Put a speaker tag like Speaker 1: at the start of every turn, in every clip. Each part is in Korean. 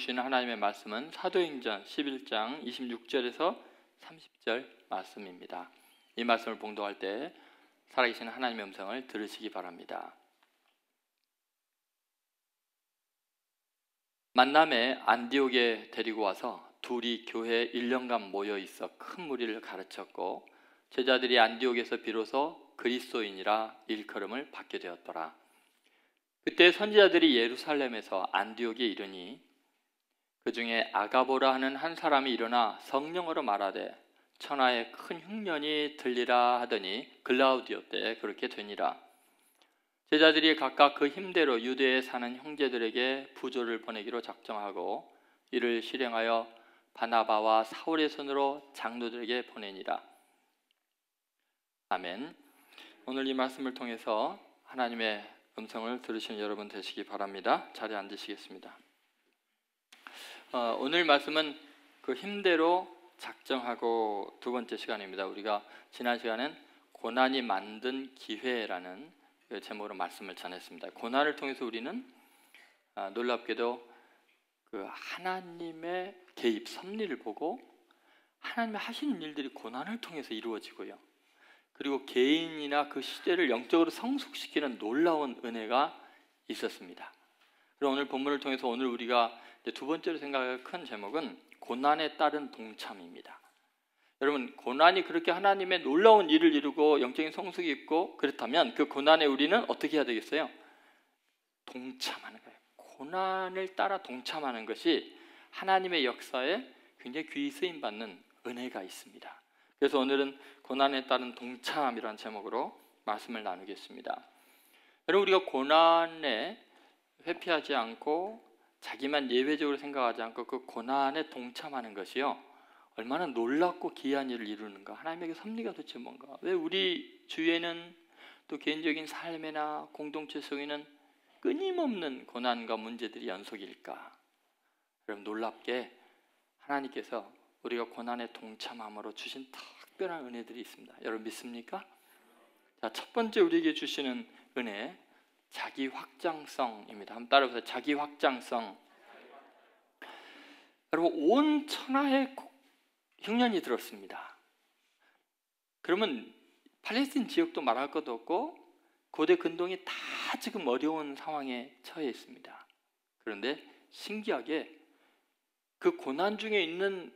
Speaker 1: 주시는 하나님의 말씀은 사도행전 11장 26절에서 30절 말씀입니다. 이 말씀을 봉독할 때 살아계신 하나님의 음성을 들으시기 바랍니다. 만남에 안디옥에 데리고 와서 둘이 교회에 1년간 모여 있어 큰 무리를 가르쳤고 제자들이 안디옥에서 비로소 그리스도인이라 일컬음을 받게 되었더라. 그때 선지자들이 예루살렘에서 안디옥에 이르니 그 중에 아가보라 하는 한 사람이 일어나 성령으로 말하되 천하에 큰 흉년이 들리라 하더니 글라우디오 때 그렇게 되니라. 제자들이 각각 그 힘대로 유대에 사는 형제들에게 부조를 보내기로 작정하고 이를 실행하여 바나바와 사울의 손으로 장로들에게 보내니라. 아멘. 오늘 이 말씀을 통해서 하나님의 음성을 들으시는 여러분 되시기 바랍니다. 자리에 앉으시겠습니다. 오늘 말씀은 그 힘대로 작정하고 두 번째 시간입니다. 우리가 지난 시간엔 고난이 만든 기회라는 제목으로 말씀을 전했습니다. 고난을 통해서 우리는 놀랍게도 그 하나님의 개입, 섭리를 보고 하나님의 하시는 일들이 고난을 통해서 이루어지고요. 그리고 개인이나 그 시대를 영적으로 성숙시키는 놀라운 은혜가 있었습니다. 그리고 오늘 본문을 통해서 오늘 우리가 두 번째로 생각할 큰 제목은 고난에 따른 동참입니다. 여러분, 고난이 그렇게 하나님의 놀라운 일을 이루고 영적인 성숙이 있고 그렇다면 그 고난에 우리는 어떻게 해야 되겠어요? 동참하는 거예요. 고난을 따라 동참하는 것이 하나님의 역사에 굉장히 귀히 쓰임받는 은혜가 있습니다. 그래서 오늘은 고난에 따른 동참이라는 제목으로 말씀을 나누겠습니다. 여러분, 우리가 고난에 회피하지 않고 자기만 예외적으로 생각하지 않고 그 고난에 동참하는 것이요, 얼마나 놀랍고 귀한 일을 이루는가. 하나님에게 섭리가 도대체 뭔가. 왜 우리 주위에는 또 개인적인 삶이나 공동체 속에는 끊임없는 고난과 문제들이 연속일까. 여러분, 놀랍게 하나님께서 우리가 고난에 동참함으로 주신 특별한 은혜들이 있습니다. 여러분 믿습니까? 자, 첫 번째 우리에게 주시는 은혜, 자기 확장성입니다. 한번 따라해보세요. 자기 확장성. 여러분, 온 천하에 흉년이 들었습니다. 그러면 팔레스틴 지역도 말할 것도 없고 고대 근동이 다 지금 어려운 상황에 처해 있습니다. 그런데 신기하게 그 고난 중에 있는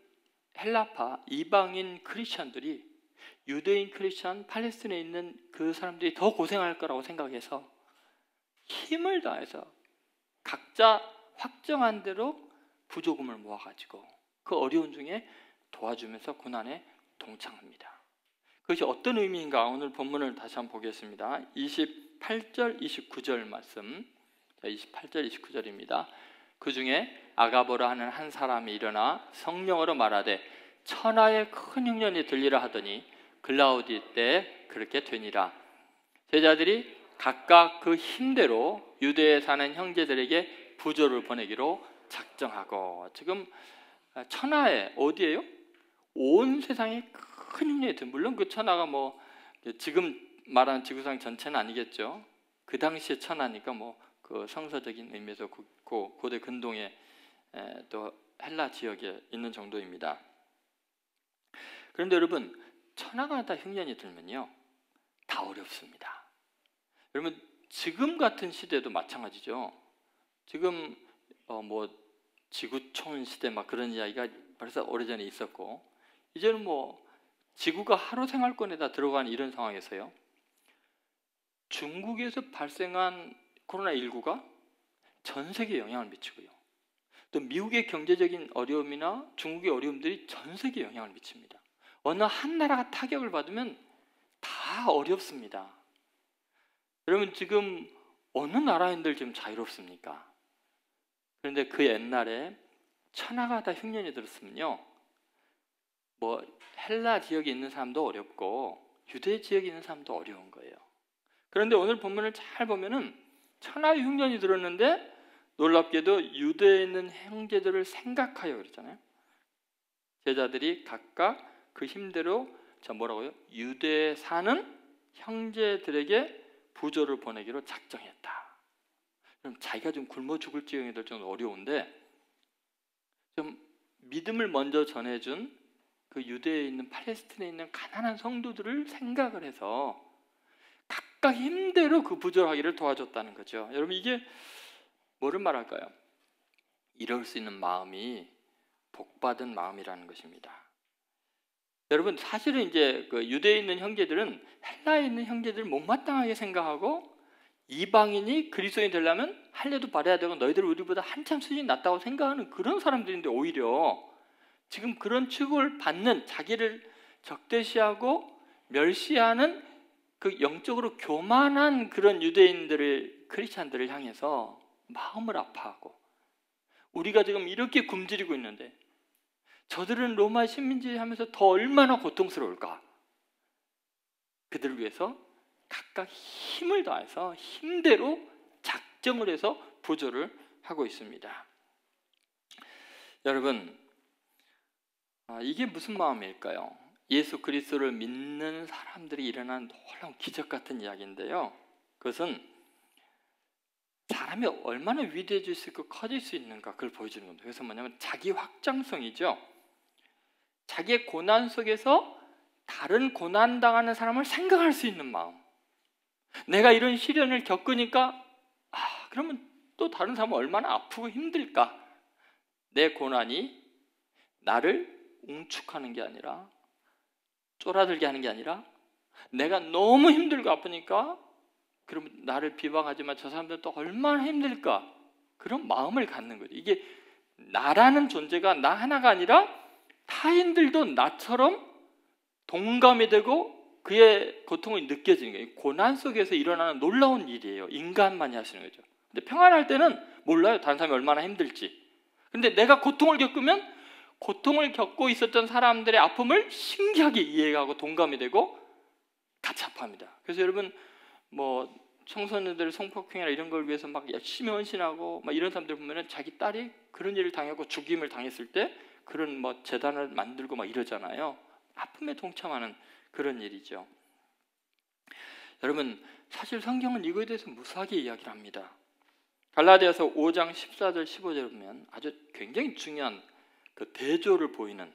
Speaker 1: 헬라파 이방인 크리스천들이 유대인 크리스천 팔레스틴에 있는 그 사람들이 더 고생할 거라고 생각해서 힘을 다해서 각자 확정한 대로 부조금을 모아가지고 그 어려운 중에 도와주면서 고난에 동참합니다. 그것이 어떤 의미인가 오늘 본문을 다시 한번 보겠습니다. 28절 29절 말씀. 28절 29절입니다. 그 중에 아가보라 하는 한 사람이 일어나 성령으로 말하되 천하에 큰 흉년이 들리라 하더니 글라우디 때 그렇게 되니라. 제자들이 각각 그 힘대로 유대에 사는 형제들에게 부조를 보내기로 작정하고, 지금 천하에 어디예요? 온 세상에 큰 흉년이 든, 물론 그 천하가 뭐 지금 말하는 지구상 전체는 아니겠죠. 그 당시에 천하니까 뭐 그 성서적인 의미에서 고대 근동에 또 헬라 지역에 있는 정도입니다. 그런데 여러분, 천하가 다 흉년이 들면요 다 어렵습니다. 여러분, 지금 같은 시대도 마찬가지죠. 지금 뭐 지구촌 시대 막 그런 이야기가 벌써 오래전에 있었고, 이제는 뭐 지구가 하루 생활권에다 들어간 이런 상황에서요, 중국에서 발생한 코로나19가 전 세계에 영향을 미치고요, 또 미국의 경제적인 어려움이나 중국의 어려움들이 전 세계에 영향을 미칩니다. 어느 한 나라가 타격을 받으면 다 어렵습니다. 여러분, 지금 어느 나라인들 지금 자유롭습니까? 그런데 그 옛날에 천하가 다 흉년이 들었으면요, 뭐 헬라 지역에 있는 사람도 어렵고 유대 지역에 있는 사람도 어려운 거예요. 그런데 오늘 본문을 잘 보면은 천하의 흉년이 들었는데 놀랍게도 유대에 있는 형제들을 생각하여 그랬잖아요. 제자들이 각각 그 힘대로 뭐라고요? 유대에 사는 형제들에게 부조를 보내기로 작정했다. 그럼 자기가 좀 굶어 죽을 지경이 될 정도로 어려운데 좀 믿음을 먼저 전해준 그 유대에 있는 팔레스틴에 있는 가난한 성도들을 생각을 해서 각각 힘대로 그 부족하기를 도와줬다는 거죠. 여러분, 이게 뭐를 말할까요? 이럴 수 있는 마음이 복받은 마음이라는 것입니다. 여러분, 사실은 이제 그 유대에 있는 형제들은 헬라에 있는 형제들을 못마땅하게 생각하고 이방인이 그리스도인이 되려면 할례도 받아야 되고 너희들 우리보다 한참 수준이 낮다고 생각하는 그런 사람들인데, 오히려 지금 그런 취급을 받는, 자기를 적대시하고 멸시하는 그 영적으로 교만한 그런 유대인들을, 크리스찬들을 향해서 마음을 아파하고, 우리가 지금 이렇게 굶주리고 있는데 저들은 로마 식민지 하면서 더 얼마나 고통스러울까. 그들을 위해서 각각 힘을 다해서 힘대로 작정을 해서 부조를 하고 있습니다. 여러분, 이게 무슨 마음일까요? 예수 그리스도를 믿는 사람들이 일어난 놀라운 기적 같은 이야기인데요, 그것은 사람이 얼마나 위대해질 수 있고 커질 수 있는가, 그걸 보여주는 겁니다. 그래서 뭐냐면 자기 확장성이죠. 자기의 고난 속에서 다른 고난당하는 사람을 생각할 수 있는 마음. 내가 이런 시련을 겪으니까 그러면 또 다른 사람은 얼마나 아프고 힘들까. 내 고난이 나를 웅축하는 게 아니라, 쫄아들게 하는 게 아니라, 내가 너무 힘들고 아프니까 그러면 나를 비방하지만 저 사람들은 또 얼마나 힘들까, 그런 마음을 갖는 거죠. 이게 나라는 존재가 나 하나가 아니라 타인들도 나처럼 동감이 되고 그의 고통이 느껴지는 거예요. 고난 속에서 일어나는 놀라운 일이에요. 인간만이 하시는 거죠. 근데 평안할 때는 몰라요, 다른 사람이 얼마나 힘들지. 근데 내가 고통을 겪으면 고통을 겪고 있었던 사람들의 아픔을 신기하게 이해하고 동감이 되고 같이 아파합니다. 그래서 여러분, 뭐 청소년들 성폭행이나 이런 걸 위해서 막 열심히 헌신하고 막 이런 사람들 보면은 자기 딸이 그런 일을 당하고 죽임을 당했을 때 그런 뭐 재단을 만들고 막 이러잖아요. 아픔에 동참하는 그런 일이죠. 여러분, 사실 성경은 이거에 대해서 무수하게 이야기를 합니다. 갈라디아서 5장 14절 15절 보면 아주 굉장히 중요한 그 대조를 보이는,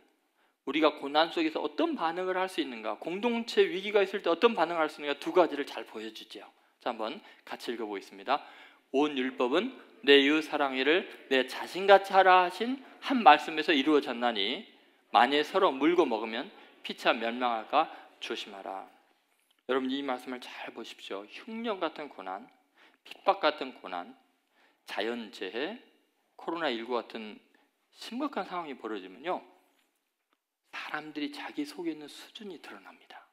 Speaker 1: 우리가 고난 속에서 어떤 반응을 할 수 있는가, 공동체 위기가 있을 때 어떤 반응을 할 수 있는가, 두 가지를 잘 보여주죠. 자, 한번 같이 읽어보겠습니다. 온 율법은 내 이웃 사랑이를 내 자신같이 하라 하신 한 말씀에서 이루어졌나니 만일 서로 물고 먹으면 피차 멸망할까 조심하라. 여러분, 이 말씀을 잘 보십시오. 흉년 같은 고난, 핍박 같은 고난, 자연재해, 코로나19 같은 심각한 상황이 벌어지면요, 사람들이 자기 속에 있는 수준이 드러납니다.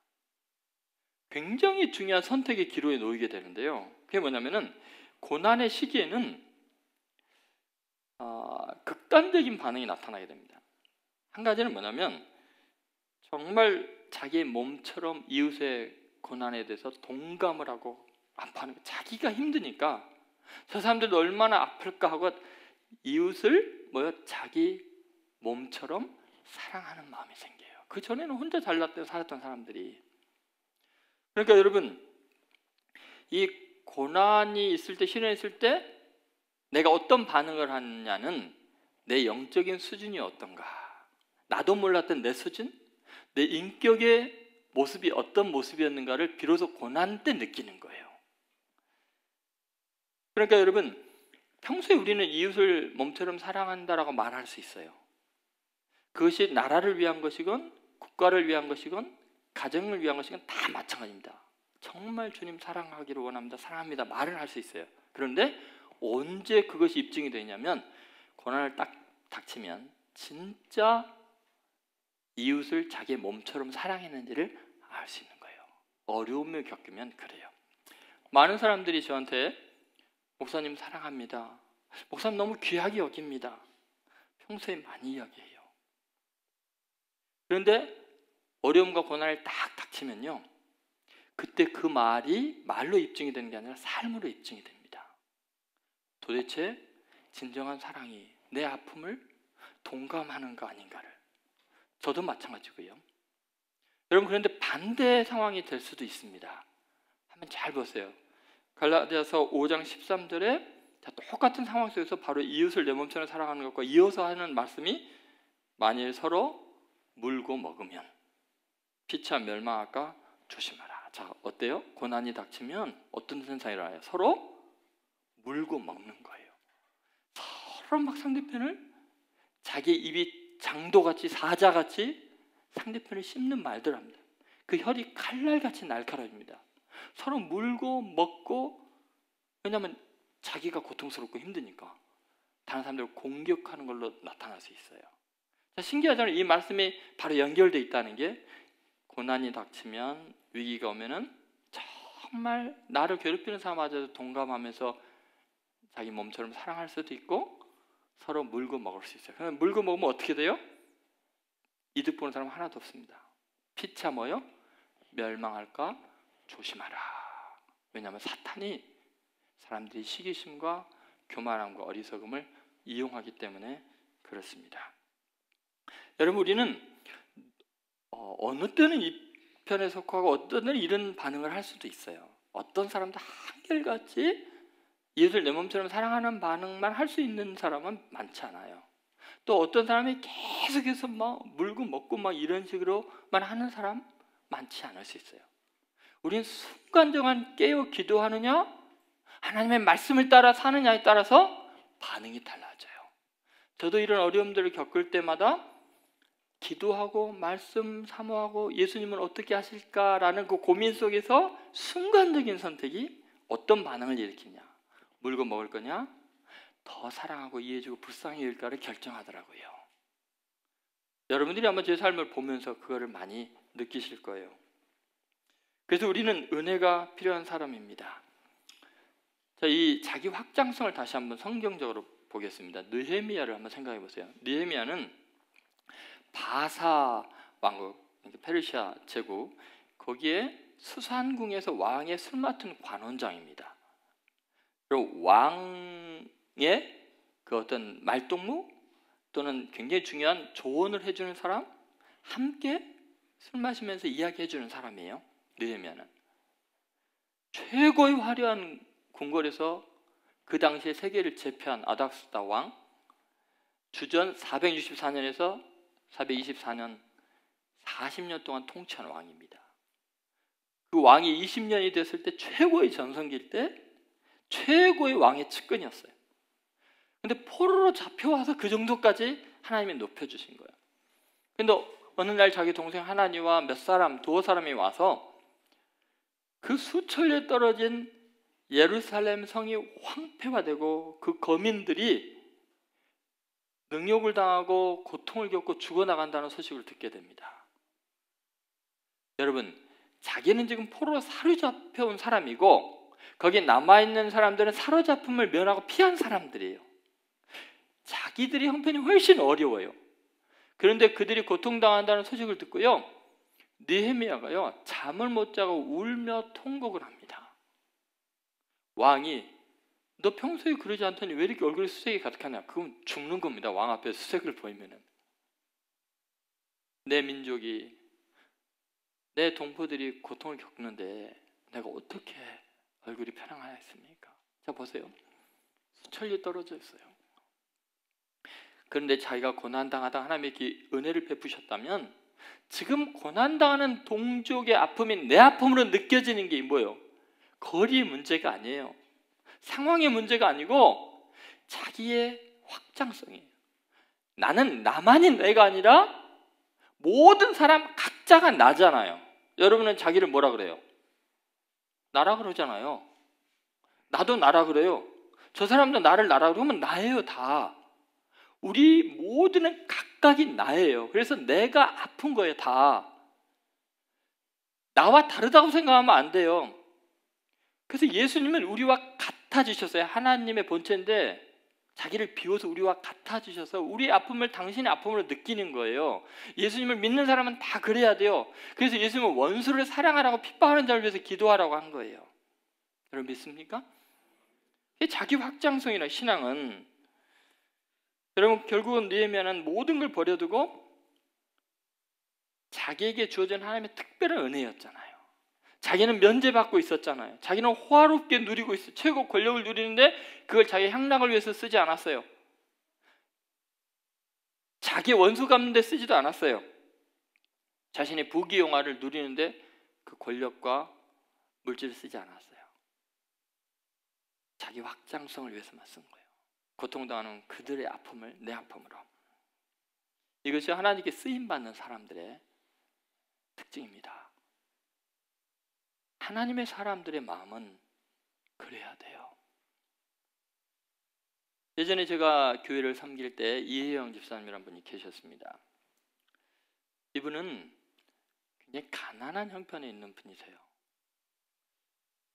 Speaker 1: 굉장히 중요한 선택의 기로에 놓이게 되는데요, 그게 뭐냐면은 고난의 시기에는 극단적인 반응이 나타나게 됩니다. 한 가지는 뭐냐면 정말 자기의 몸처럼 이웃의 고난에 대해서 동감을 하고 아파하는 거예요. 자기가 힘드니까 저 사람들도 얼마나 아플까 하고 이웃을 자기 몸처럼 사랑하는 마음이 생겨요. 그 전에는 혼자 살았던 사람들이. 그러니까 여러분, 이 고난이 있을 때, 시련이 있을 때 내가 어떤 반응을 하느냐는 내 영적인 수준이 어떤가, 나도 몰랐던 내 수준, 내 인격의 모습이 어떤 모습이었는가를 비로소 고난 때 느끼는 거예요. 그러니까 여러분, 평소에 우리는 이웃을 몸처럼 사랑한다라고 말할 수 있어요. 그것이 나라를 위한 것이건 국가를 위한 것이건 가정을 위한 것이건 다 마찬가지입니다. 정말 주님 사랑하기를 원합니다, 사랑합니다 말을 할 수 있어요. 그런데 언제 그것이 입증이 되냐면 고난을 딱 닥치면 진짜 이웃을 자기의 몸처럼 사랑했는지를 알 수 있는 거예요. 어려움을 겪으면 그래요. 많은 사람들이 저한테 목사님 사랑합니다, 목사님 너무 귀하게 여깁니다, 평소에 많이 이야기해요. 그런데 어려움과 고난을 딱 닥치면요, 그때 그 말이 말로 입증이 되는 게 아니라 삶으로 입증이 됩니다. 도대체 진정한 사랑이 내 아픔을 동감하는가 아닌가를. 저도 마찬가지고요. 여러분, 그런데 반대 상황이 될 수도 있습니다. 한번 잘 보세요. 갈라디아서 5장 13절에 자, 똑같은 상황 속에서 바로 이웃을 내 몸처럼 사랑하는 것과 이어서 하는 말씀이 만일 서로 물고 먹으면 피차 멸망할까 조심하라. 자, 어때요? 고난이 닥치면 어떤 현상이 일어나요? 서로 물고 먹는 거예요. 서로 막 상대편을 자기 입이 장도같이 사자같이 상대편을 씹는 말들 합니다. 그 혈이 칼날같이 날카로워집니다. 서로 물고 먹고, 왜냐하면 자기가 고통스럽고 힘드니까 다른 사람들을 공격하는 걸로 나타날 수 있어요. 자, 신기하잖아요. 이 말씀이 바로 연결되어 있다는 게, 고난이 닥치면, 위기가 오면은 정말 나를 괴롭히는 사람마저도 동감하면서 자기 몸처럼 사랑할 수도 있고 서로 물고 먹을 수 있어요. 그러면 물고 먹으면 어떻게 돼요? 이득 보는 사람 하나도 없습니다. 피차 뭐요? 멸망할까 조심하라. 왜냐하면 사탄이 사람들이 시기심과 교만함과 어리석음을 이용하기 때문에 그렇습니다. 여러분, 우리는 어느 때는 이 편에 속하고 어떤 때는 이런 반응을 할 수도 있어요. 어떤 사람도 한결같이 이웃을 내 몸처럼 사랑하는 반응만 할 수 있는 사람은 많지 않아요. 또 어떤 사람이 계속해서 막 물고 먹고 막 이런 식으로만 하는 사람 많지 않을 수 있어요. 우리는 순간적으로 깨어 기도하느냐, 하나님의 말씀을 따라 사느냐에 따라서 반응이 달라져요. 저도 이런 어려움들을 겪을 때마다 기도하고 말씀 사모하고 예수님은 어떻게 하실까라는 그 고민 속에서 순간적인 선택이 어떤 반응을 일으키냐, 물고 먹을 거냐, 더 사랑하고 이해해주고 불쌍히 여길까를 결정하더라고요. 여러분들이 아마 제 삶을 보면서 그거를 많이 느끼실 거예요. 그래서 우리는 은혜가 필요한 사람입니다. 자, 이 자기 확장성을 다시 한번 성경적으로 보겠습니다. 느헤미야를 한번 생각해 보세요. 느헤미야는 바사 왕국, 페르시아 제국, 거기에 수산궁에서 왕의 술 맡은 관원장입니다. 그리고 왕의 그 어떤 말동무 또는 굉장히 중요한 조언을 해주는 사람, 함께 술 마시면서 이야기해 주는 사람이에요. 느헤미야는 최고의 화려한 궁궐에서 그 당시에 세계를 제패한 아닥스다 왕, 주전 464년에서 424년 40년 동안 통치한 왕입니다. 그 왕이 20년이 됐을 때 최고의 전성기일 때 최고의 왕의 측근이었어요. 근데 포로로 잡혀와서 그 정도까지 하나님이 높여주신 거예요. 근데 어느 날 자기 동생 하나니와 몇 사람, 두어 사람이 와서 그 수천리에 떨어진 예루살렘 성이 황폐화되고 그 거민들이 능욕을 당하고 고통을 겪고 죽어나간다는 소식을 듣게 됩니다. 여러분, 자기는 지금 포로로 사로잡혀온 사람이고 거기에 남아있는 사람들은 사로잡힘을 면하고 피한 사람들이에요. 자기들이 형편이 훨씬 어려워요. 그런데 그들이 고통당한다는 소식을 듣고요, 느헤미야가요 잠을 못 자고 울며 통곡을 합니다. 왕이 너 평소에 그러지 않더니 왜 이렇게 얼굴에 수색이 가득하냐? 그건 죽는 겁니다. 왕 앞에 수색을 보이면은. 내 민족이, 내 동포들이 고통을 겪는데 내가 어떻게 얼굴이 편안하겠습니까? 자, 보세요. 수천리 떨어져 있어요. 그런데 자기가 고난당하다 하나님의 은혜를 베푸셨다면 지금 고난당하는 동족의 아픔이 내 아픔으로 느껴지는 게 뭐예요? 거리의 문제가 아니에요. 상황의 문제가 아니고 자기의 확장성이에요. 나는 나만이 내가 아니라 모든 사람 각자가 나잖아요. 여러분은 자기를 뭐라 그래요? 나라 그러잖아요. 나도 나라 그래요. 저 사람도 나를 나라 그러면 나예요. 다. 우리 모두는 각각이 나예요. 그래서 내가 아픈 거예요. 다. 나와 다르다고 생각하면 안 돼요. 그래서 예수님은 우리와 같아지셨어요. 하나님의 본체인데 자기를 비워서 우리와 같아지셔서 우리의 아픔을 당신의 아픔으로 느끼는 거예요. 예수님을 믿는 사람은 다 그래야 돼요. 그래서 예수님은 원수를 사랑하라고 핍박하는 자를 위해서 기도하라고 한 거예요. 여러분 믿습니까? 자기 확장성이나 신앙은, 여러분 결국은 느헤미야는 모든 걸 버려두고 자기에게 주어진 하나님의 특별한 은혜였잖아요. 자기는 면제받고 있었잖아요. 자기는 호화롭게 누리고 있어요. 최고 권력을 누리는데 그걸 자기 향락을 위해서 쓰지 않았어요. 자기 원수 갚는 데 쓰지도 않았어요. 자신의 부귀영화를 누리는데 그 권력과 물질을 쓰지 않았어요. 자기 확장성을 위해서만 쓴 거예요. 고통당하는 그들의 아픔을 내 아픔으로. 이것이 하나님께 쓰임받는 사람들의 특징입니다. 하나님의 사람들의 마음은 그래야 돼요. 예전에 제가 교회를 섬길 때 이혜영 집사님이라는 분이 계셨습니다. 이분은 굉장히 가난한 형편에 있는 분이세요.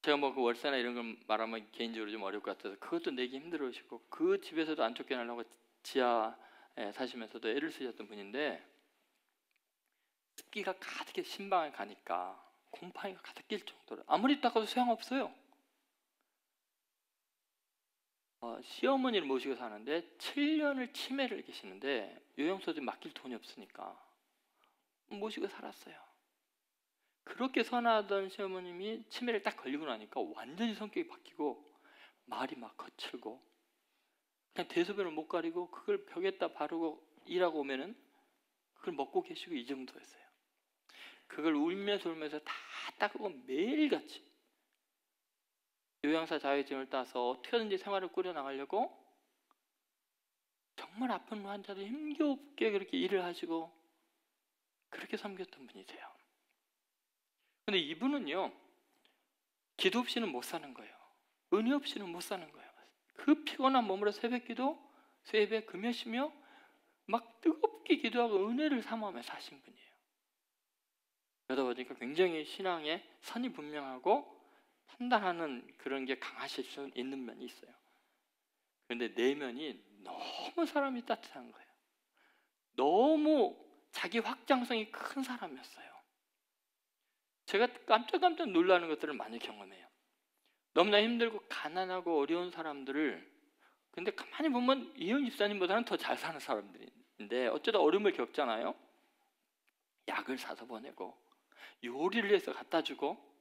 Speaker 1: 제가 뭐 그 월세나 이런 걸 말하면 개인적으로 좀 어려울 것 같아서 그것도 내기 힘들으시고 그 집에서도 안 쫓겨나려고 지하에 사시면서도 애를 쓰셨던 분인데 습기가 가득해 신방에 가니까 곰팡이가 가득 낄 정도로 아무리 닦아도 소용없어요. 시어머니를 모시고 사는데 7년을 치매를 계시는데 요양소에 맡길 돈이 없으니까 모시고 살았어요. 그렇게 선하던 시어머님이 치매를 딱 걸리고 나니까 완전히 성격이 바뀌고 말이 막 거칠고 그냥 대소변을 못 가리고 그걸 벽에다 바르고 일하고 오면은 그걸 먹고 계시고 이 정도였어요. 그걸 울면서 다 닦고 매일같이 요양사 자격증을 따서 어떻게든지 생활을 꾸려나가려고 정말 아픈 환자들 힘겹게 그렇게 일을 하시고 그렇게 섬겼던 분이세요. 근데 이분은요, 기도 없이는 못 사는 거예요. 은혜 없이는 못 사는 거예요. 그 피곤한 몸으로 새벽기도, 새벽 금요시며 막 뜨겁게 기도하고 은혜를 사모하며 사신 분이에요. 그러다 보니까 굉장히 신앙에 선이 분명하고 판단하는 그런 게 강하실 수 있는 면이 있어요. 그런데 내면이 너무 사람이 따뜻한 거예요. 너무 자기 확장성이 큰 사람이었어요. 제가 깜짝 놀라는 것들을 많이 경험해요. 너무나 힘들고 가난하고 어려운 사람들을 근데 가만히 보면 이현 집사님보다는 더 잘 사는 사람들인데 어쩌다 어려움을 겪잖아요. 약을 사서 보내고 요리를 해서 갖다 주고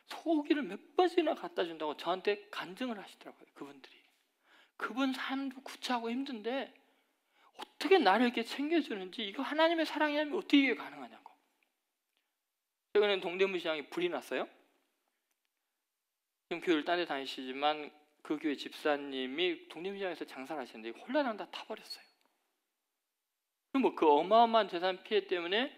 Speaker 1: 소고기를 몇 번씩이나 갖다 준다고 저한테 간증을 하시더라고요. 그분들이. 그분 삶도 구차하고 힘든데 어떻게 나를 이렇게 챙겨주는지 이거 하나님의 사랑이 아니면 어떻게 이게 가능하냐고. 최근에 동대문 시장에 불이 났어요. 지금 교회를 딴 데 다니시지만 그 교회 집사님이 동대문 시장에서 장사를 하시는데 홀라당 다 타버렸어요. 그럼 뭐 그 어마어마한 재산 피해 때문에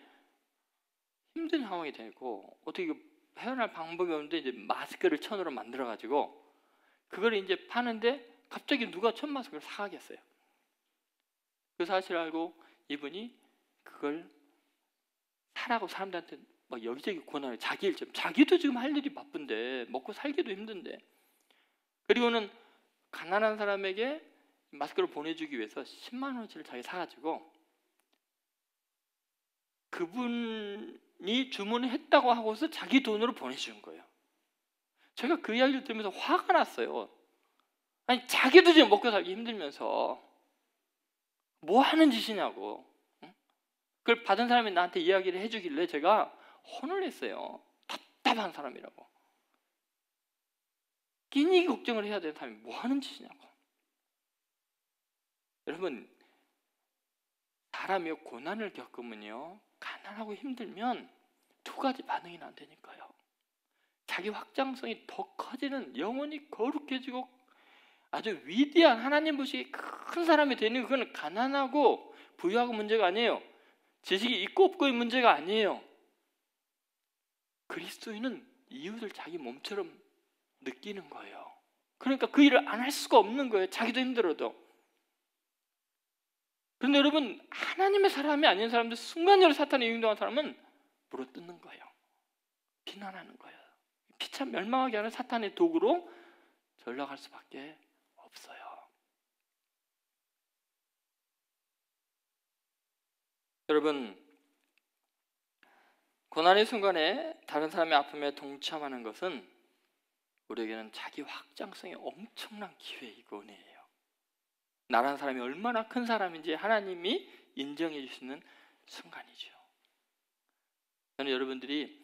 Speaker 1: 힘든 상황이 되고 어떻게 헤어날 방법이 없는데 이제 마스크를 천으로 만들어 가지고 그걸 이제 파는데 갑자기 누가 천 마스크를 사가겠어요. 그 사실을 알고 이분이 그걸 사라고 사람들한테 막 여기저기 권하는 자기 일 좀 자기도 지금 할 일이 바쁜데 먹고 살기도 힘든데 그리고는 가난한 사람에게 마스크를 보내주기 위해서 10만 원어치를 자기 사가지고 그분이 주문을 했다고 하고서 자기 돈으로 보내주는 거예요. 제가 그 이야기를 들으면서 화가 났어요. 아니 자기도 지금 먹고 살기 힘들면서 뭐 하는 짓이냐고. 그걸 받은 사람이 나한테 이야기를 해주길래 제가 혼을 냈어요. 답답한 사람이라고. 끼니 걱정을 해야 되는 사람이 뭐 하는 짓이냐고. 여러분 사람이 고난을 겪으면요 가난하고 힘들면 두 가지 반응이 안 되니까요. 자기 확장성이 더 커지는 영혼이 거룩해지고 아주 위대한 하나님 보시기에 큰 사람이 되는 그건 가난하고 부유하고 문제가 아니에요. 지식이 있고 없고의 문제가 아니에요. 그리스도인은 이웃을 자기 몸처럼 느끼는 거예요. 그러니까 그 일을 안 할 수가 없는 거예요. 자기도 힘들어도. 그런데 여러분 하나님의 사람이 아닌 사람들 순간적으로 사탄에 유혹당한 사람은 물어뜯는 거예요. 비난하는 거예요. 피차 멸망하게 하는 사탄의 도구로 전락할 수밖에 없어요. 여러분 고난의 순간에 다른 사람의 아픔에 동참하는 것은 우리에게는 자기 확장성의 엄청난 기회이고 은혜예요. 나라는 사람이 얼마나 큰 사람인지 하나님이 인정해 주시는 순간이죠. 저는 여러분들이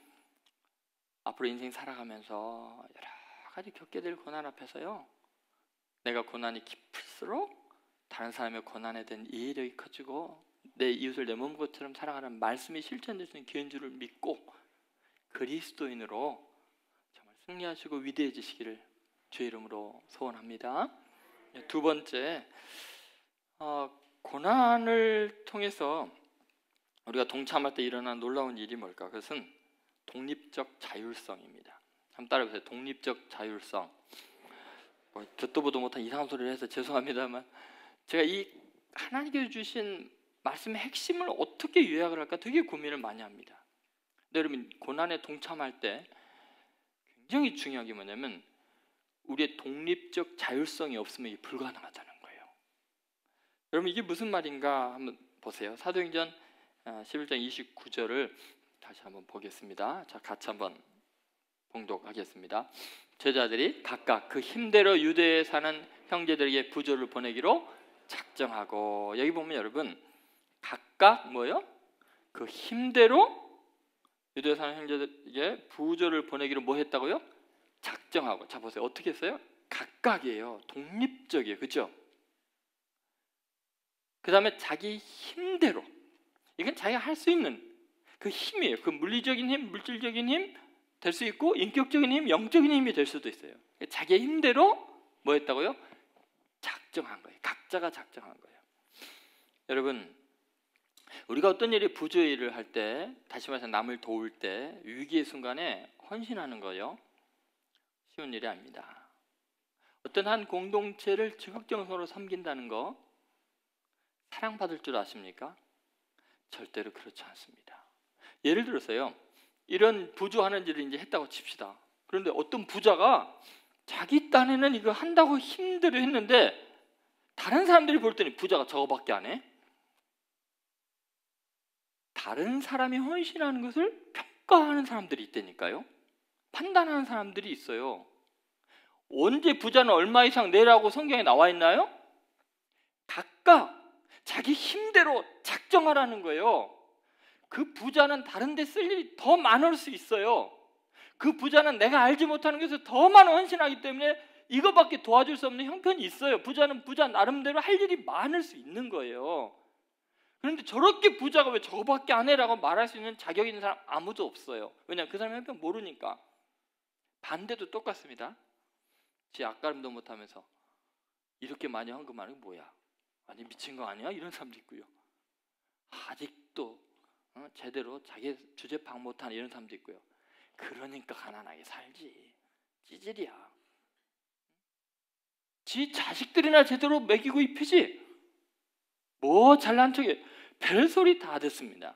Speaker 1: 앞으로 인생 살아가면서 여러 가지 겪게 될 고난 앞에서요, 내가 고난이 깊을수록 다른 사람의 고난에 대한 이해력이 커지고 내 이웃을 내 몸것처럼 살아가는 말씀이 실천될 수 있는 기회인 줄을 믿고 그리스도인으로 정말 승리하시고 위대해지시기를 주의 이름으로 소원합니다. 두 번째, 고난을 통해서 우리가 동참할 때 일어난 놀라운 일이 뭘까? 그것은 독립적 자율성입니다. 한번 따라해보세요. 독립적 자율성. 듣도 보도 못한 이상한 소리를 해서 죄송합니다만, 제가 이 하나님께서 주신 말씀의 핵심을 어떻게 요약을 할까 되게 고민을 많이 합니다. 근데 여러분, 고난에 동참할 때 굉장히 중요한 게 뭐냐면 우리의 독립적 자율성이 없으면 이게 불가능하다는 거예요. 여러분, 이게 무슨 말인가 한번 보세요. 사도행전 11장 29절을 다시 한번 보겠습니다. 자, 같이 한번 봉독하겠습니다. 제자들이 각각 그 힘대로 유대에 사는 형제들에게 부조를 보내기로 작정하고, 여기 보면 여러분, 각각 뭐요? 그 힘대로 유대에 사는 형제들에게 부조를 보내기로 뭐 했다고요? 작정하고. 자, 보세요. 어떻게 했어요? 각각이에요. 독립적이에요. 그렇죠? 그 다음에 자기 힘대로, 이건 자기가 할 수 있는 그 힘이에요. 그 물리적인 힘, 물질적인 힘 될 수 있고, 인격적인 힘, 영적인 힘이 될 수도 있어요. 자기의 힘대로 뭐 했다고요? 작정한 거예요. 각자가 작정한 거예요. 여러분, 우리가 어떤 일이 부조 일을 할 때, 다시 말해서 남을 도울 때 위기의 순간에 헌신하는 거요, 쉬운 일이 아닙니다. 어떤 한 공동체를 적극적으로 섬긴다는 거 사랑받을 줄 아십니까? 절대로 그렇지 않습니다. 예를 들어서요, 이런 부조하는 일을 이제 했다고 칩시다. 그런데 어떤 부자가 자기 딴에는 이거 한다고 힘들어 했는데 다른 사람들이 볼 때는 부자가 저거밖에 안 해? 다른 사람이 헌신하는 것을 평가하는 사람들이 있다니까요. 판단하는 사람들이 있어요. 언제 부자는 얼마 이상 내라고 성경에 나와 있나요? 각각 자기 힘대로 작정하라는 거예요. 그 부자는 다른 데 쓸 일이 더 많을 수 있어요. 그 부자는 내가 알지 못하는 것을 더 많이 헌신하기 때문에 이거밖에 도와줄 수 없는 형편이 있어요. 부자는 부자 나름대로 할 일이 많을 수 있는 거예요. 그런데 저렇게 부자가 왜 저거밖에 안 해라고 말할 수 있는 자격 있는 사람 아무도 없어요. 왜냐하면 그 사람이 형편 모르니까. 반대도 똑같습니다. 지 앞가림도 못하면서 이렇게 많이 헌금하는 게 뭐야? 아니 미친 거 아니야? 이런 사람도 있고요. 아직도 제대로 자기 주제 파악 못하는 이런 사람도 있고요. 그러니까 가난하게 살지. 찌질이야. 지 자식들이나 제대로 먹이고 입히지. 뭐 잘난 척해. 별소리 다 듣습니다.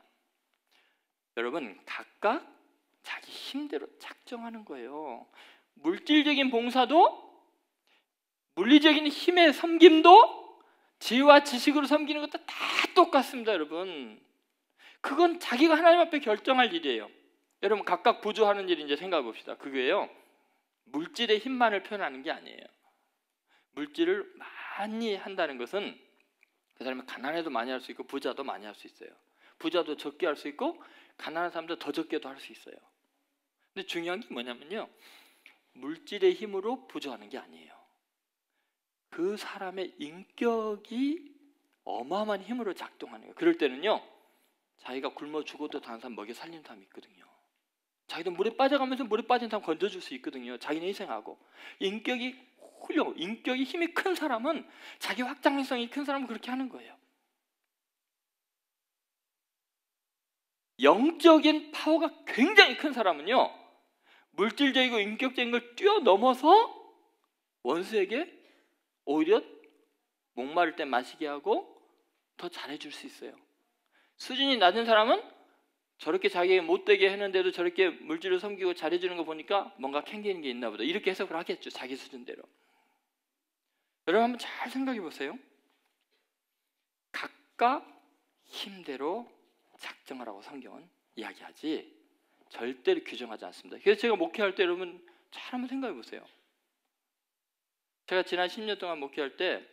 Speaker 1: 여러분, 각각 자기 힘대로 작정하는 거예요. 물질적인 봉사도, 물리적인 힘의 섬김도, 지혜와 지식으로 섬기는 것도 다 똑같습니다. 여러분, 그건 자기가 하나님 앞에 결정할 일이에요. 여러분, 각각 부조하는 일 이제 생각해 봅시다. 그게요, 물질의 힘만을 표현하는 게 아니에요. 물질을 많이 한다는 것은 그 사람이 가난해도 많이 할 수 있고 부자도 많이 할 수 있어요. 부자도 적게 할 수 있고 가난한 사람도 더 적게도 할 수 있어요. 근데 중요한 게 뭐냐면요, 물질의 힘으로 부조하는 게 아니에요. 그 사람의 인격이 어마어마한 힘으로 작동하는 거예요. 그럴 때는요, 자기가 굶어 죽어도 다른 사람 먹여 살리는 사람이 있거든요. 자기도 물에 빠져가면서 물에 빠진 사람 건져줄 수 있거든요. 자기는 희생하고. 인격이 훌륭, 인격이 힘이 큰 사람은, 자기 확장성이 큰 사람은 그렇게 하는 거예요. 영적인 파워가 굉장히 큰 사람은요, 물질적이고 인격적인 걸 뛰어넘어서 원수에게 오히려 목마를 때 마시게 하고 더 잘해줄 수 있어요. 수준이 낮은 사람은 저렇게 자기에게 못되게 했는데도 저렇게 물질을 섬기고 잘해주는 거 보니까 뭔가 캥기는 게 있나 보다, 이렇게 해석을 하겠죠. 자기 수준대로. 여러분, 한번 잘 생각해 보세요. 각각 힘대로 작정하라고 성경은 이야기하지 절대로 규정하지 않습니다. 그래서 제가 목회할 때 여러분 잘 한번 생각해 보세요. 제가 지난 10년 동안 목회할 때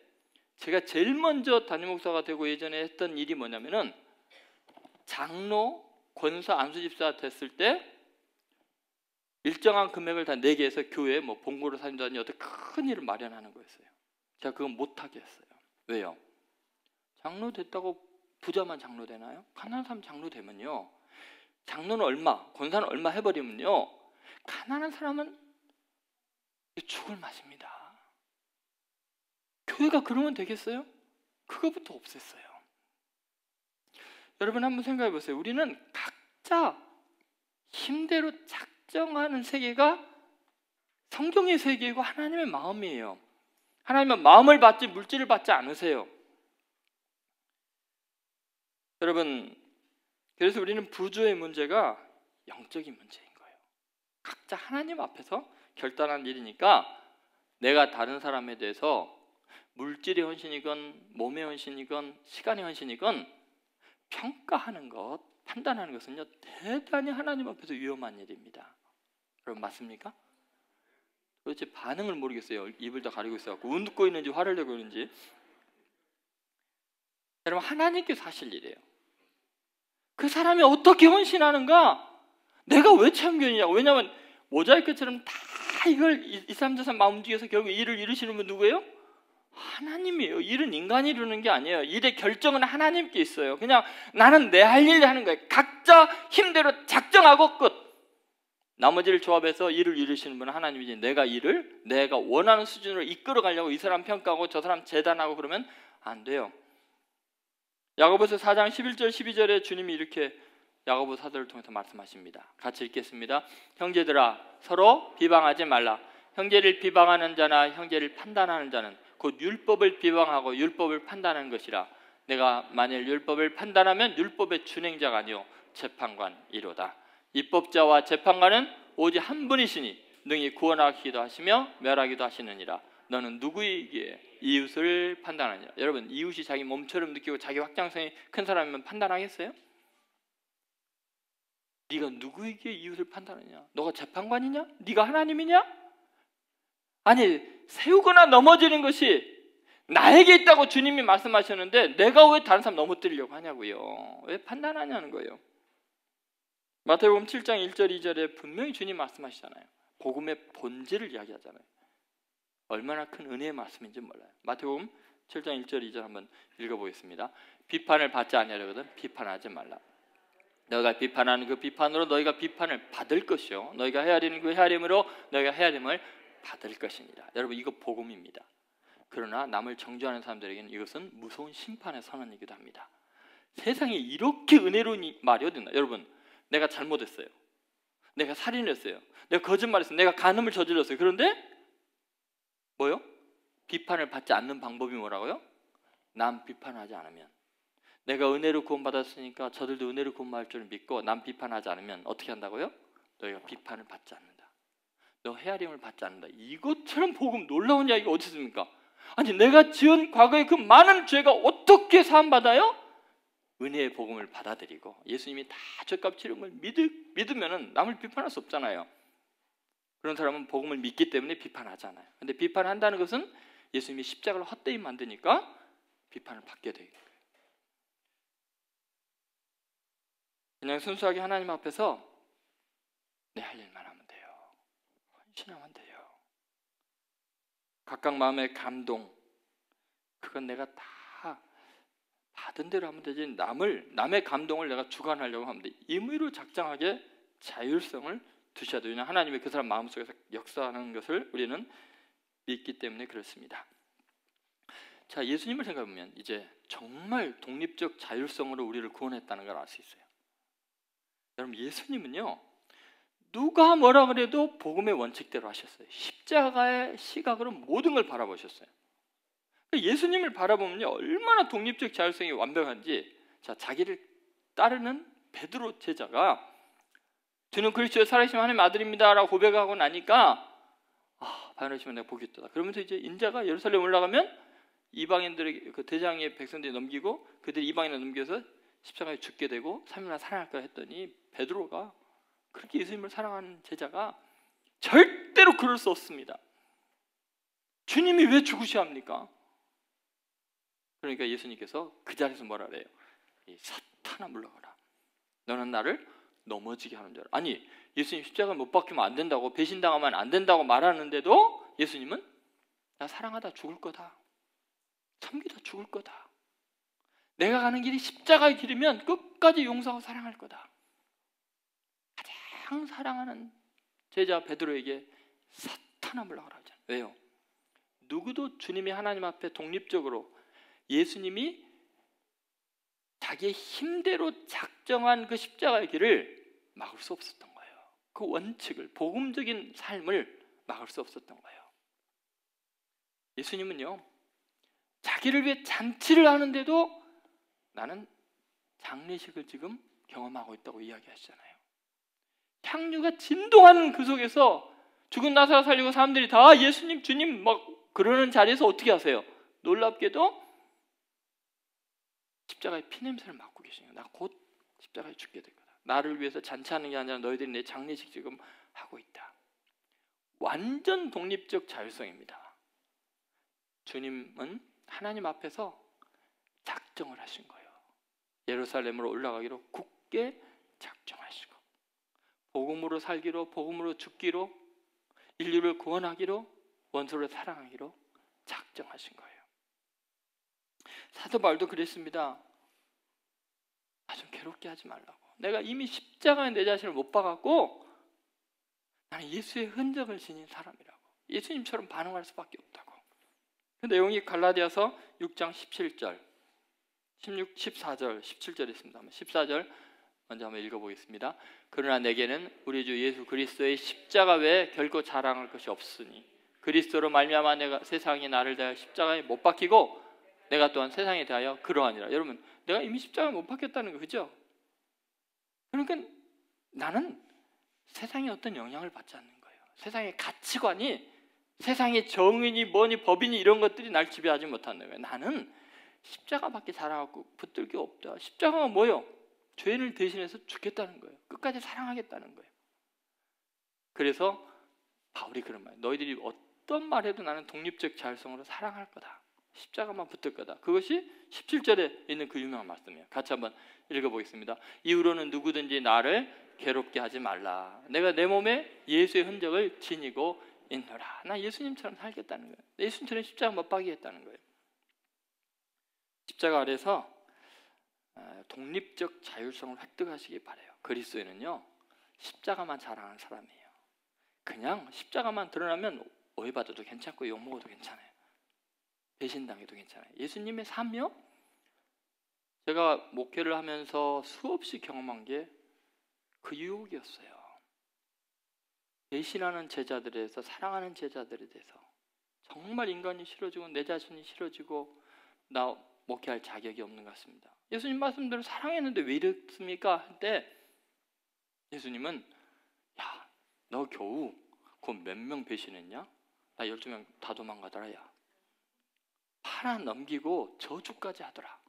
Speaker 1: 제가 제일 먼저 담임 목사가 되고 예전에 했던 일이 뭐냐면은, 장로, 권사, 안수집사 됐을 때 일정한 금액을 다 내게 해서 교회에 뭐 봉고를 사준다니 어떤 큰 일을 마련하는 거였어요. 제가 그건 못하게 했어요. 왜요? 장로 됐다고 부자만 장로 되나요? 가난한 사람 장로 되면요, 장로는 얼마, 권사는 얼마 해버리면요, 가난한 사람은 죽을 맛입니다. 교회가 그러면 되겠어요? 그거부터 없앴어요. 여러분 한번 생각해 보세요. 우리는 각자 힘대로 작정하는 세계가 성경의 세계이고 하나님의 마음이에요. 하나님은 마음을 받지 물질을 받지 않으세요. 여러분, 그래서 우리는 부조의 문제가 영적인 문제인 거예요. 각자 하나님 앞에서 결단한 일이니까 내가 다른 사람에 대해서 물질의 헌신이건 몸의 헌신이건 시간의 헌신이건 평가하는 것, 판단하는 것은요, 대단히 하나님 앞에서 위험한 일입니다. 여러분 맞습니까? 도대체 반응을 모르겠어요. 입을 다 가리고 있어갖고 웃고 있는지 화를 내고 있는지. 여러분, 하나님께서 하실 일이에요. 그 사람이 어떻게 헌신하는가? 내가 왜 참견이냐고. 왜냐하면 모자이크처럼 다 이걸 이 사람 저 사람 마음 움직여서 결국 일을 이루시는 분 누구예요? 하나님이에요. 일은 인간이 이루는 게 아니에요. 일의 결정은 하나님께 있어요. 그냥 나는 내 할 일 하는 거예요. 각자 힘대로 작정하고 끝. 나머지를 조합해서 일을 이루시는 분은 하나님이지, 내가 일을 내가 원하는 수준으로 이끌어 가려고 이 사람 평가하고 저 사람 재단하고 그러면 안 돼요. 야고보서 4장 11절 12절에 주님이 이렇게 야고보 사도를 통해서 말씀하십니다. 같이 읽겠습니다. 형제들아, 서로 비방하지 말라. 형제를 비방하는 자나 형제를 판단하는 자는 곧 율법을 비방하고 율법을 판단하는 것이라. 내가 만일 율법을 판단하면 율법의 준행자가 아니요 재판관이로다. 입법자와 재판관은 오직 한 분이시니 능히 구원하기도 하시며 멸하기도 하시느니라. 너는 누구에게 이웃을 판단하느냐. 여러분, 이웃이 자기 몸처럼 느끼고 자기 확장성이 큰 사람이면 판단하겠어요? 네가 누구에게 이웃을 판단하느냐? 너가 재판관이냐? 네가 하나님이냐? 아니, 세우거나 넘어지는 것이 나에게 있다고 주님이 말씀하셨는데 내가 왜 다른 사람 넘어뜨리려고 하냐고요. 왜 판단하냐는 거예요. 마태복음 7장 1절 2절에 분명히 주님 말씀하시잖아요. 복음의 본질을 이야기하잖아요. 얼마나 큰 은혜의 말씀인지 몰라요. 마태복음 7장 1절 2절 한번 읽어보겠습니다. 비판을 받지 아니하려거든 비판하지 말라. 너희가 비판하는 그 비판으로 너희가 비판을 받을 것이요 너희가 헤아리는 그 헤아림으로 너희가 헤아림을 받을 것이니라. 여러분, 이거 복음입니다. 그러나 남을 정죄하는 사람들에게는 이것은 무서운 심판의 선언이기도 합니다. 세상에 이렇게 은혜로운 말이 어딨나. 여러분, 내가 잘못했어요. 내가 살인했어요. 내가 거짓말했어요. 내가 간음을 저질렀어요. 그런데 뭐요? 비판을 받지 않는 방법이 뭐라고요? 남 비판하지 않으면. 내가 은혜로 구원받았으니까 저들도 은혜로 구원받을 줄 믿고 남 비판하지 않으면 어떻게 한다고요? 너희가 비판을 받지 않는다. 너 헤아림을 받지 않는다. 이것처럼 복음 놀라운 이야기가 어디 있습니까? 아니, 내가 지은 과거의 그 많은 죄가 어떻게 사함받아요? 은혜의 복음을 받아들이고 예수님이 다 죄값 치른 걸 믿으면 남을 비판할 수 없잖아요. 그런 사람은 복음을 믿기 때문에 비판하잖아요. 근데 비판한다는 것은 예수님이 십자가를 헛되이 만드니까 비판을 받게 되는 거예요. 그냥 순수하게 하나님 앞에서 내 할 일만 하면 돼요. 헌신하면 돼요. 각각 마음의 감동, 그건 내가 다 받은 대로 하면 되지, 남의 감동을 내가 주관하려고 하면 돼. 임의로 작정하게 자율성을 두셔야 돼요. 하나님이 그 사람 마음속에서 역사하는 것을 우리는 믿기 때문에 그렇습니다. 자, 예수님을 생각해보면 이제 정말 독립적 자율성으로 우리를 구원했다는 걸 알 수 있어요. 여러분, 예수님은요, 누가 뭐라 그래도 복음의 원칙대로 하셨어요. 십자가의 시각으로 모든 걸 바라보셨어요. 예수님을 바라보면요, 얼마나 독립적 자율성이 완벽한지. 자, 자기를 따르는 베드로 제자가 주는 그리스도의 살아계신 하나님의 아들입니다 라고 고백하고 나니까 바요나시면 내가 복이 있다. 그러면서 이제 인자가 예루살렘 올라가면 이방인들에게, 그 대장의 백성들이 넘기고 그들이 이방인을 넘겨서 십자가에 죽게 되고 3일날 살아날까 했더니 베드로가, 그렇게 예수님을 사랑하는 제자가 절대로 그럴 수 없습니다. 주님이 왜 죽으셔야 합니까? 그러니까 예수님께서 그 자리에서 뭐라 그래요? 이 사탄아 물러가라. 너는 나를 넘어지게 하는 줄 알아요. 아니, 예수님 십자가 못 박히면 안 된다고, 배신당하면 안 된다고 말하는데도 예수님은 나 사랑하다 죽을 거다, 섬기다 죽을 거다, 내가 가는 길이 십자가의 길이면 끝까지 용서하고 사랑할 거다. 가장 사랑하는 제자 베드로에게 사탄아 물러가라 하잖아요. 왜요? 누구도 주님이 하나님 앞에 독립적으로 예수님이 자기의 힘대로 작정한 그 십자가의 길을 막을 수 없었던 거예요. 그 원칙을, 복음적인 삶을 막을 수 없었던 거예요. 예수님은요, 자기를 위해 잔치를 하는데도 나는 장례식을 지금 경험하고 있다고 이야기하시잖아요. 향유가 진동하는 그 속에서 죽은 나사로 살리고 사람들이 다 예수님 주님 막 그러는 자리에서 어떻게 하세요? 놀랍게도 십자가의 피냄새를 맡고 계시네요. 나 곧 십자가에 죽게 될 거다. 나를 위해서 잔치하는 게 아니라 너희들이 내 장례식 지금 하고 있다. 완전 독립적 자율성입니다. 주님은 하나님 앞에서 작정을 하신 거예요. 예루살렘으로 올라가기로 굳게 작정하시고, 복음으로 살기로, 복음으로 죽기로, 인류를 구원하기로, 원수를 사랑하기로 작정하신 거예요. 사도 바울도 그랬습니다. 나 좀 괴롭게 하지 말라고. 내가 이미 십자가에 내 자신을 못 박았고 나는 예수의 흔적을 지닌 사람이라고. 예수님처럼 반응할 수밖에 없다고. 그 내용이 갈라디아서 6장 17절, 16, 14절, 17절에 있습니다. 14절 먼저 한번 읽어보겠습니다. 그러나 내게는 우리 주 예수 그리스도의 십자가 외에 결코 자랑할 것이 없으니 그리스도로 말미암아 내가 세상이 나를 대하여 십자가에 못 박히고 내가 또한 세상에 대하여 그러하니라. 여러분, 내가 이미 십자가에 못 박혔다는 거, 그죠? 그러니까 나는 세상에 어떤 영향을 받지 않는 거예요. 세상의 가치관이, 세상의 정의니 뭐니 법이니 이런 것들이 날 지배하지 못한다는 거예요. 나는 십자가밖에 자랑하고 붙들 게 없다. 십자가가 뭐예요? 죄인을 대신해서 죽겠다는 거예요. 끝까지 사랑하겠다는 거예요. 그래서 바울이 그런 말이에요. 너희들이 어떤 말해도 나는 독립적 자율성으로 사랑할 거다. 십자가만 붙을 거다. 그것이 17절에 있는 그 유명한 말씀이에요. 같이 한번 읽어보겠습니다. 이후로는 누구든지 나를 괴롭게 하지 말라. 내가 내 몸에 예수의 흔적을 지니고 있노라. 나 예수님처럼 살겠다는 거예요. 예수님처럼 십자가 못 박이겠다는 거예요. 십자가 아래서 독립적 자율성을 획득하시기 바라요. 그리스도인은요, 십자가만 자랑하는 사람이에요. 그냥 십자가만 드러나면 오해받아도 괜찮고 욕먹어도 괜찮아요. 배신당해도 괜찮아요. 예수님의 삶이요, 제가 목회를 하면서 수없이 경험한 게 그 유혹이었어요. 배신하는 제자들에 대해서, 사랑하는 제자들에 대해서 정말 인간이 싫어지고 내 자신이 싫어지고 나 목회할 자격이 없는 것 같습니다. 예수님 말씀대로 사랑했는데 왜 이렇습니까? 할 때 예수님은 야, 너 겨우 그 몇 명 배신했냐? 나 12명 다 도망가더라. 야, 하나 넘기고 저주까지 하더라.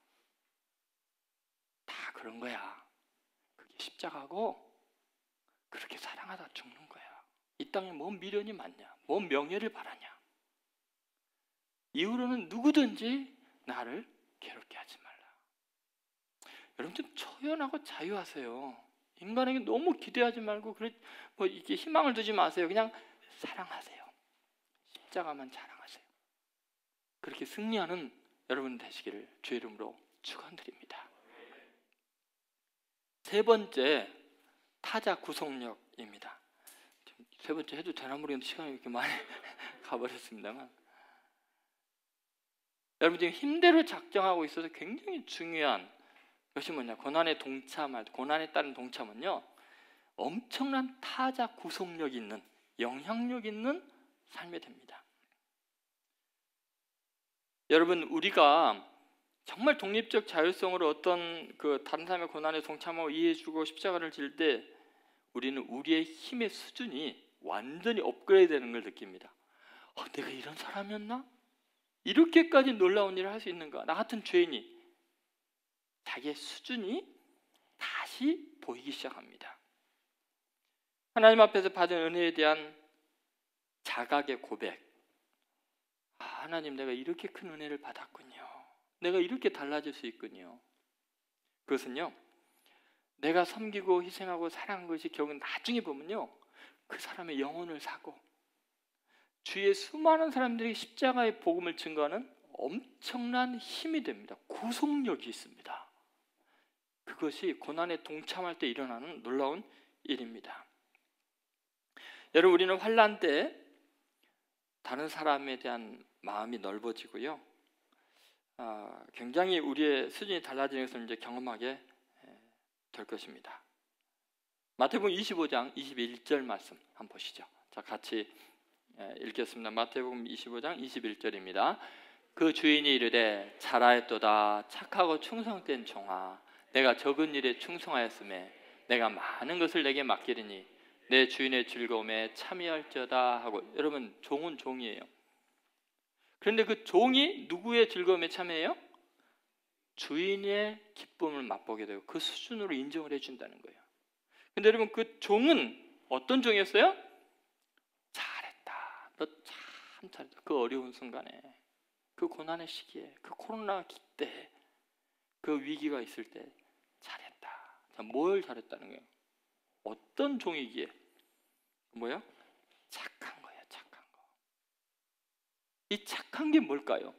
Speaker 1: 다 그런 거야. 그게 십자가고 그렇게 사랑하다 죽는 거야. 이 땅에 뭔 미련이 많냐? 뭔 명예를 바라냐? 이후로는 누구든지 나를 괴롭게 하지 말라. 여러분 좀 초연하고 자유하세요. 인간에게 너무 기대하지 말고 뭐 이렇게 희망을 두지 마세요. 그냥 사랑하세요. 십자가만 자랑하세요. 그렇게 승리하는 여러분 되시기를 주의 이름으로 축원드립니다. 세 번째, 타자 구속력입니다. 세 번째 해도 되나 모르겠는데 시간이 이렇게 많이 가버렸습니다만, 여러분 지금 힘대로 작정하고 있어서 굉장히 중요한 것이 뭐냐? 고난에 따른 동참은요, 엄청난 타자 구속력 있는, 영향력 있는 삶이 됩니다. 여러분, 우리가 정말 독립적 자율성으로 어떤 그 다른 사람의 고난에 동참하고 이해해주고 십자가를 질 때 우리는 우리의 힘의 수준이 완전히 업그레이드 되는 걸 느낍니다. 내가 이런 사람이었나? 이렇게까지 놀라운 일을 할 수 있는가? 나 같은 죄인이 자기의 수준이 다시 보이기 시작합니다. 하나님 앞에서 받은 은혜에 대한 자각의 고백. 하나님, 내가 이렇게 큰 은혜를 받았군요. 내가 이렇게 달라질 수 있군요. 그것은요, 내가 섬기고 희생하고 사랑한 것이 결국 나중에 보면요, 그 사람의 영혼을 사고 주위에 수많은 사람들이 십자가의 복음을 증거하는 엄청난 힘이 됩니다. 구속력이 있습니다. 그것이 고난에 동참할 때 일어나는 놀라운 일입니다. 여러분, 우리는 환난 때 다른 사람에 대한 마음이 넓어지고요, 굉장히 우리의 수준이 달라지는 것을 이제 경험하게 될 것입니다. 마태복음 25장 21절 말씀 한번 보시죠. 자, 같이 읽겠습니다. 마태복음 25장 21절입니다. 그 주인이 이르되 잘하였도다 착하고 충성된 종아, 내가 적은 일에 충성하였음에 내가 많은 것을 내게 맡기리니 내 주인의 즐거움에 참여할지어다 하고. 여러분, 종은 종이에요. 그런데 그 종이 누구의 즐거움에 참여해요? 주인의 기쁨을 맛보게 되고 그 수준으로 인정을 해준다는 거예요. 근데 여러분, 그 종은 어떤 종이었어요? 잘했다, 너 참 잘했다. 그 어려운 순간에, 그 고난의 시기에, 그 코로나 때, 그 위기가 있을 때 잘했다. 자, 뭘 잘했다는 거예요? 어떤 종이기에? 뭐야? 착한 거예요. 착한 거. 이 착한 게 뭘까요?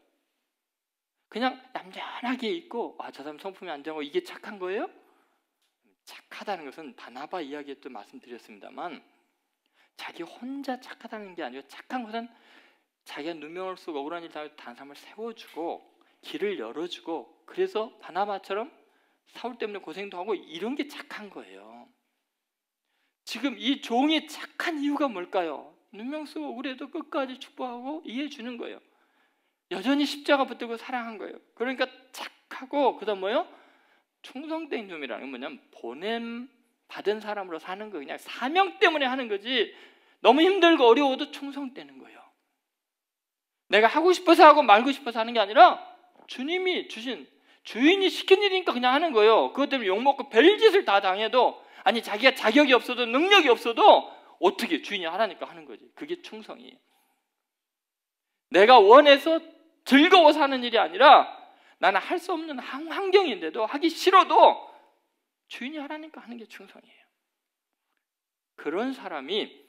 Speaker 1: 그냥 얌전하게 있고 저 사람 성품이 안정하고 이게 착한 거예요? 착하다는 것은 바나바 이야기에 또 말씀드렸습니다만, 자기 혼자 착하다는 게 아니고 착한 것은 자기가 누명을 쓰고 억울한 일을 당해도 다른 사람을 세워주고 길을 열어주고, 그래서 바나바처럼 사울 때문에 고생도 하고 이런 게 착한 거예요. 지금 이 종이 착한 이유가 뭘까요? 누명 쓰고 억울해도 끝까지 축복하고 이해해 주는 거예요. 여전히 십자가 붙들고 사랑한 거예요. 그러니까 착하고, 그 다음 뭐예요? 충성된 놈이라는 건 뭐냐면 보냄 받은 사람으로 사는 거, 그냥 사명 때문에 하는 거지 너무 힘들고 어려워도 충성되는 거예요. 내가 하고 싶어서 하고 말고 싶어서 하는 게 아니라 주님이 주신, 주인이 시킨 일이니까 그냥 하는 거예요. 그것 때문에 욕먹고 별짓을 다 당해도, 아니 자기가 자격이 없어도 능력이 없어도 어떻게 주인이 하라니까 하는 거지. 그게 충성이에요. 내가 원해서 즐거워서 하는 일이 아니라 나는 할 수 없는 환경인데도, 하기 싫어도 주인이 하라니까 하는 게 충성이에요. 그런 사람이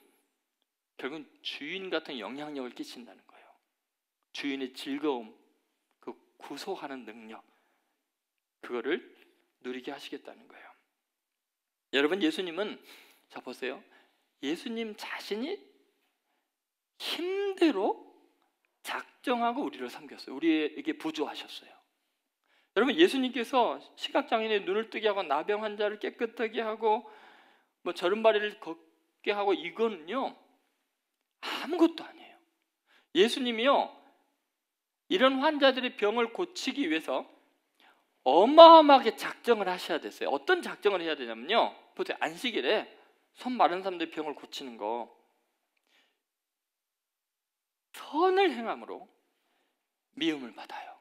Speaker 1: 결국은 주인 같은 영향력을 끼친다는 거예요. 주인의 즐거움, 그 구속하는 능력, 그거를 누리게 하시겠다는 거예요. 여러분, 예수님은, 자 보세요, 예수님 자신이 힘대로 작정하고 우리를 섬겼어요. 우리에게 부조하셨어요. 여러분, 예수님께서 시각장애인의 눈을 뜨게 하고 나병 환자를 깨끗하게 하고 뭐 저른바리를 걷게 하고, 이거는요 아무것도 아니에요. 예수님이요 이런 환자들의 병을 고치기 위해서 어마어마하게 작정을 하셔야 됐어요. 어떤 작정을 해야 되냐면요, 보세요. 안식일에 손 마른 사람들의 병을 고치는 거, 선을 행함으로 미움을 받아요.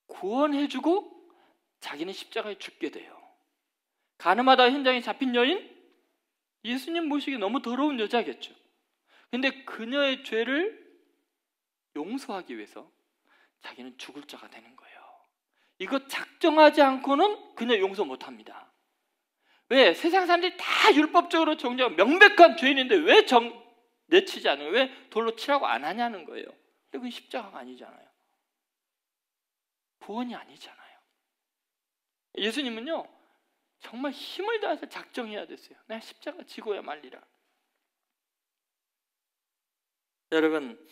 Speaker 1: 구원해주고 자기는 십자가에 죽게 돼요. 가늠하다 현장에 잡힌 여인, 예수님 모시기 너무 더러운 여자겠죠. 근데 그녀의 죄를 용서하기 위해서 자기는 죽을 자가 되는 거예요. 이거 작정하지 않고는 그녀 용서 못합니다. 왜? 세상 사람들이 다 율법적으로 정죄하고 명백한 죄인인데 왜 내치지 않아요? 왜 돌로 치라고 안 하냐는 거예요. 근데 그건 십자가가 아니잖아요. 구원이 아니잖아요. 예수님은요 정말 힘을 다해서 작정해야 됐어요. 내가 십자가 지고야 말리라. 여러분,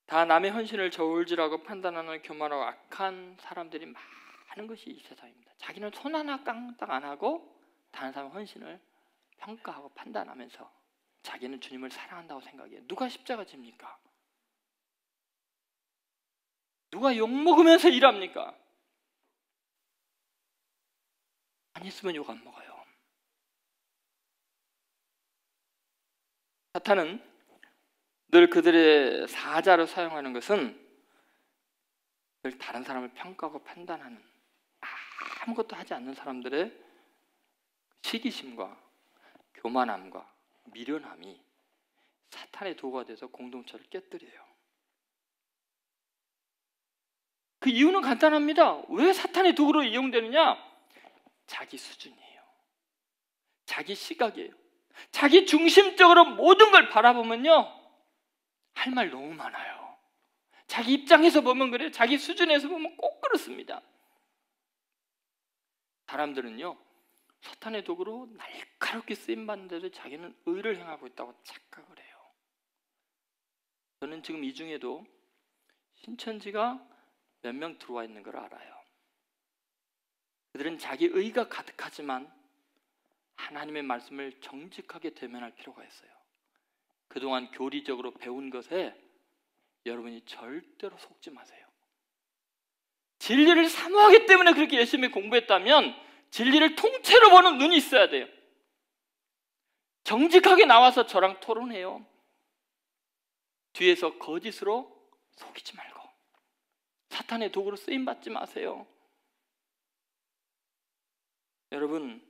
Speaker 1: 다 남의 헌신을 저울질하고 판단하는 교만하고 악한 사람들이 많은 것이 이 세상입니다. 자기는 손 하나 깡딱 안 하고 다른 사람의 헌신을 평가하고 판단하면서 자기는 주님을 사랑한다고 생각해요. 누가 십자가 집니까? 누가 욕먹으면서 일합니까? 안 있으면 욕 안 먹어요. 사탄은 늘 그들의 사자로 사용하는 것은 늘 다른 사람을 평가하고 판단하는, 아무것도 하지 않는 사람들의 시기심과 교만함과 미련함이 사탄의 도구가 돼서 공동체를 깨뜨려요. 그 이유는 간단합니다. 왜 사탄의 도구로 이용되느냐? 자기 수준이에요. 자기 시각이에요. 자기 중심적으로 모든 걸 바라보면요, 할 말 너무 많아요. 자기 입장에서 보면 그래요. 자기 수준에서 보면 꼭 그렇습니다. 사람들은요, 사탄의 도구로 날카롭게 쓰임받는데도 자기는 의를 행하고 있다고 착각을 해요. 저는 지금 이 중에도 신천지가 몇 명 들어와 있는 걸 알아요. 그들은 자기 의가 가득하지만 하나님의 말씀을 정직하게 대면할 필요가 있어요. 그동안 교리적으로 배운 것에 여러분이 절대로 속지 마세요. 진리를 사모하기 때문에 그렇게 열심히 공부했다면 진리를 통째로 보는 눈이 있어야 돼요. 정직하게 나와서 저랑 토론해요. 뒤에서 거짓으로 속이지 말고 사탄의 도구로 쓰임받지 마세요. 여러분,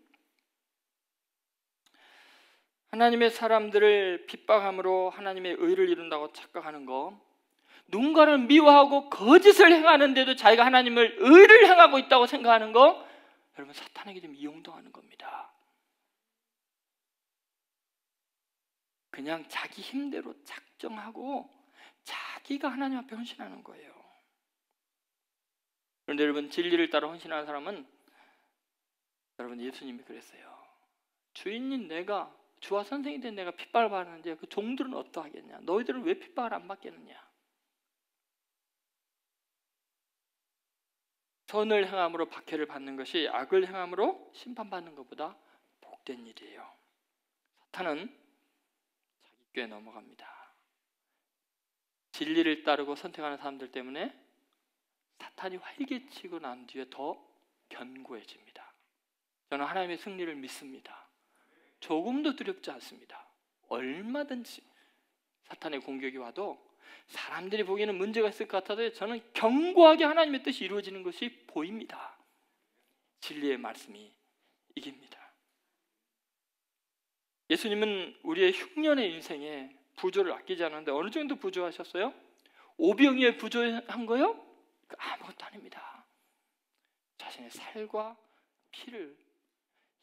Speaker 1: 하나님의 사람들을 핍박함으로 하나님의 의를 이룬다고 착각하는 거, 누군가를 미워하고 거짓을 행하는데도 자기가 하나님을 의를 행하고 있다고 생각하는 거, 여러분 사탄에게 좀 이용당하는 겁니다. 그냥 자기 힘대로 작정하고 자기가 하나님 앞에 헌신하는 거예요. 그런데 여러분, 진리를 따라 헌신하는 사람은, 여러분 예수님이 그랬어요. 주인인 내가, 주와 선생이 된 내가 핍박을 받는데 그 종들은 어떠하겠냐? 너희들은 왜 핍박을 안 받겠느냐? 선을 행함으로 박해를 받는 것이 악을 행함으로 심판받는 것보다 복된 일이에요. 사탄은 자기 꾀에 넘어갑니다. 진리를 따르고 선택하는 사람들 때문에 사탄이 활개치고 난 뒤에 더 견고해집니다. 저는 하나님의 승리를 믿습니다. 조금도 두렵지 않습니다. 얼마든지 사탄의 공격이 와도 사람들이 보기에는 문제가 있을 것 같아도 저는 견고하게 하나님의 뜻이 이루어지는 것이 보입니다. 진리의 말씀이 이깁니다. 예수님은 우리의 흉년의 인생에 부조를 아끼지 않았는데 어느 정도 부조하셨어요? 오병이에 부조한 거요? 아무것도 아닙니다. 자신의 살과 피를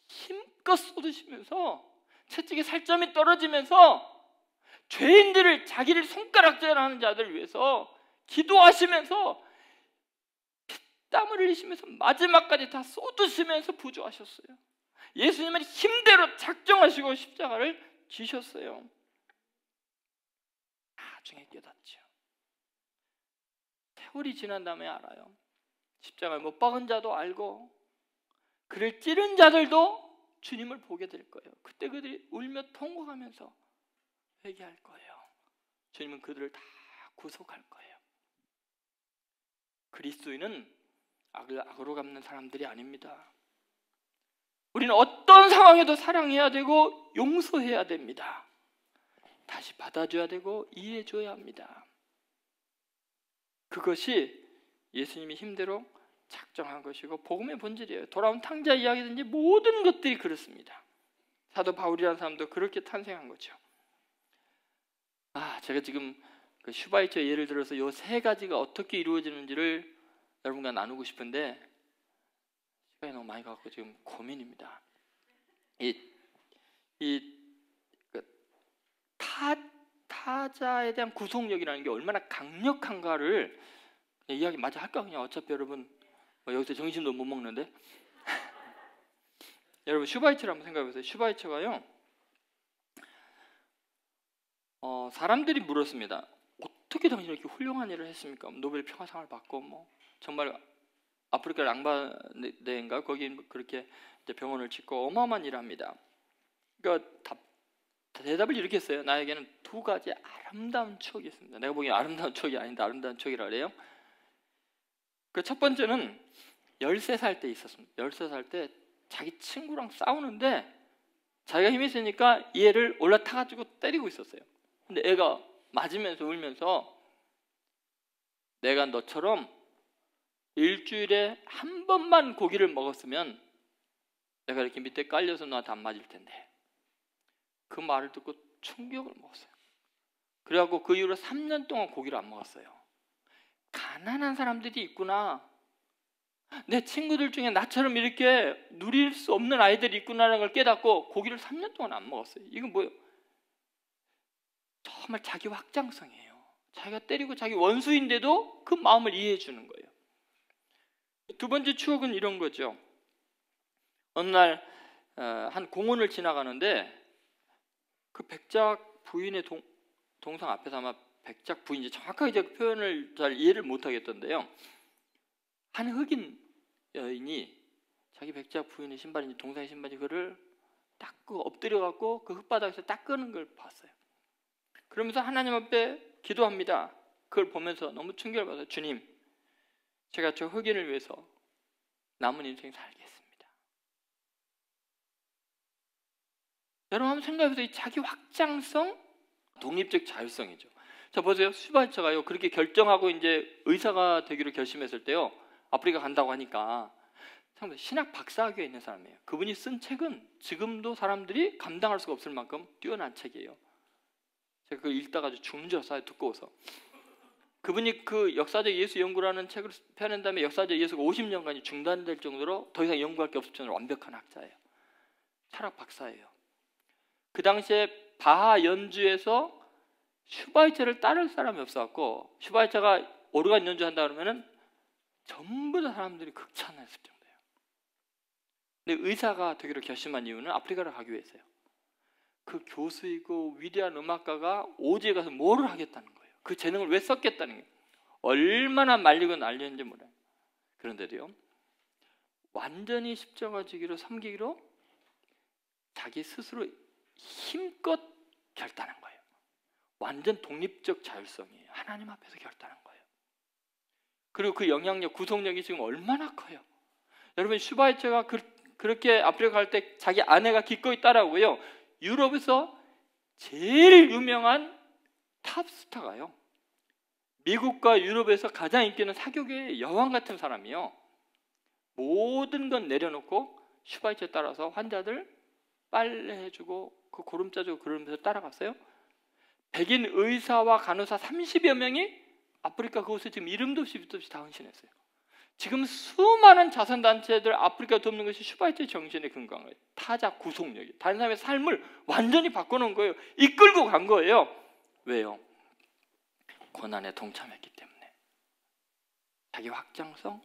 Speaker 1: 힘껏 쏟으시면서 채찍에 살점이 떨어지면서 죄인들을, 자기를 손가락질하는 자들을 위해서 기도하시면서 피땀을 흘리시면서 마지막까지 다 쏟으시면서 부조하셨어요. 예수님은 힘대로 작정하시고 십자가를 지셨어요. 나중에 깨닫죠. 세월이 지난 다음에 알아요. 십자가에 못 박은 자도 알고 그를 찌른 자들도 주님을 보게 될 거예요. 그때 그들이 울며 통곡하면서 회개할 거예요. 주님은 그들을 다 구속할 거예요. 그리스도인은 악을 악으로 갚는 사람들이 아닙니다. 우리는 어떤 상황에도 사랑해야 되고 용서해야 됩니다. 다시 받아줘야 되고 이해해줘야 합니다. 그것이 예수님이 힘대로 작정한 것이고 복음의 본질이에요. 돌아온 탕자 이야기든지 모든 것들이 그렇습니다. 사도 바울이라는 사람도 그렇게 탄생한 거죠. 제가 지금 그 슈바이처 예를 들어서 이 세 가지가 어떻게 이루어지는지를 여러분과 나누고 싶은데 시간이 너무 많이 가고 지금 고민입니다. 타자에 대한 구속력이라는 게 얼마나 강력한가를 이야기 마저 할까? 그냥 어차피 여러분 여기서 정신도 못 먹는데 여러분 슈바이처를 한번 생각해 보세요. 슈바이처가요, 사람들이 물었습니다. 어떻게 당신이 이렇게 훌륭한 일을 했습니까? 노벨 평화상을 받고 정말 아프리카 랑바데인가 거기 그렇게 이제 병원을 짓고 어마어마한 일을 합니다. 그러니까 대답을 이렇게 했어요. 나에게는 두 가지 아름다운 추억이 있습니다. 내가 보기엔 아름다운 추억이 아닌데 아름다운 추억이라 그래요. 그 첫 번째는 13살 때 있었습니다. 13살 때 자기 친구랑 싸우는데 자기가 힘이 세니까 이 애를 올라타가지고 때리고 있었어요. 근데 애가 맞으면서 울면서 내가 너처럼 일주일에 한 번만 고기를 먹었으면 내가 이렇게 밑에 깔려서 너한테 안 맞을 텐데, 그 말을 듣고 충격을 먹었어요. 그래갖고 그 이후로 3년 동안 고기를 안 먹었어요. 가난한 사람들이 있구나. 내 친구들 중에 나처럼 이렇게 누릴 수 없는 아이들이 있구나라는 걸 깨닫고 고기를 3년 동안 안 먹었어요. 이건 뭐예요? 정말 자기 확장성이에요. 자기가 때리고 자기 원수인데도 그 마음을 이해해 주는 거예요. 두 번째 추억은 이런 거죠. 어느 날 한 공원을 지나가는데 그 백작 부인의 동상 앞에서, 아마 백작 부인이 정확하게 제가 표현을 잘 이해를 못하겠던데요, 한 흑인 여인이 자기 백작 부인의 신발인지 동상의 신발인지 그를 닦고 엎드려 갖고 그 흙바닥에서 닦는 걸 봤어요. 그러면서 하나님 앞에 기도합니다. 그걸 보면서 너무 충격을 받아요. 주님, 제가 저 흑인을 위해서 남은 인생 살겠습니다. 여러분 한번 생각해보세요. 이 자기 확장성, 독립적 자율성이죠. 자, 보세요. 슈바이처가요 그렇게 결정하고 이제 의사가 되기로 결심했을 때요, 아프리카 간다고 하니까 신학 박사학위에 있는 사람이에요. 그분이 쓴 책은 지금도 사람들이 감당할 수가 없을 만큼 뛰어난 책이에요. 제가 그걸 읽다가 죽는 줄 알았어요. 두꺼워서. 그분이 그 역사적 예수 연구라는 책을 펴낸 다음에 역사적 예수가 50년간이 중단될 정도로 더 이상 연구할 게 없을 정도로 완벽한 학자예요. 철학 박사예요. 그 당시에 바하 연주에서 슈바이처를 따를 사람이 없어갖고, 슈바이처가 오르간 연주한다 그러면은 전부 다 사람들이 극찬했을 정도예요. 근데 의사가 되기로 결심한 이유는 아프리카를 가기 위해서요. 그 교수이고 위대한 음악가가 오지에 가서 뭐를 하겠다는 거예요. 그 재능을 왜 썼겠다는 거예요. 얼마나 말리고 날렸는지 몰라요. 그런데도요, 완전히 십자가 지기로 섬기기로 자기 스스로 힘껏 결단한 거예요. 완전 독립적 자율성이에요. 하나님 앞에서 결단한 거예요. 그리고 그 영향력, 구속력이 지금 얼마나 커요. 여러분, 슈바이처가 그렇게 아프리카 갈 때 자기 아내가 기꺼이 따라오고요, 유럽에서 제일 유명한 탑스타가요, 미국과 유럽에서 가장 인기 있는 사교계의 여왕 같은 사람이요, 모든 건 내려놓고 슈바이처 따라서 환자들 빨래해주고 그 고름 짜주고 그러면서 따라갔어요. 백인 의사와 간호사 30여 명이 아프리카 그곳에 지금 이름도 없이 빛도 없이 다 헌신했어요. 지금 수많은 자선단체들 아프리카 돕는 것이 슈바이처의 정신의 근거한 거예요. 타자 구속력이 다른 사람의 삶을 완전히 바꿔놓은 거예요. 이끌고 간 거예요. 왜요? 고난에 동참했기 때문에. 자기 확장성,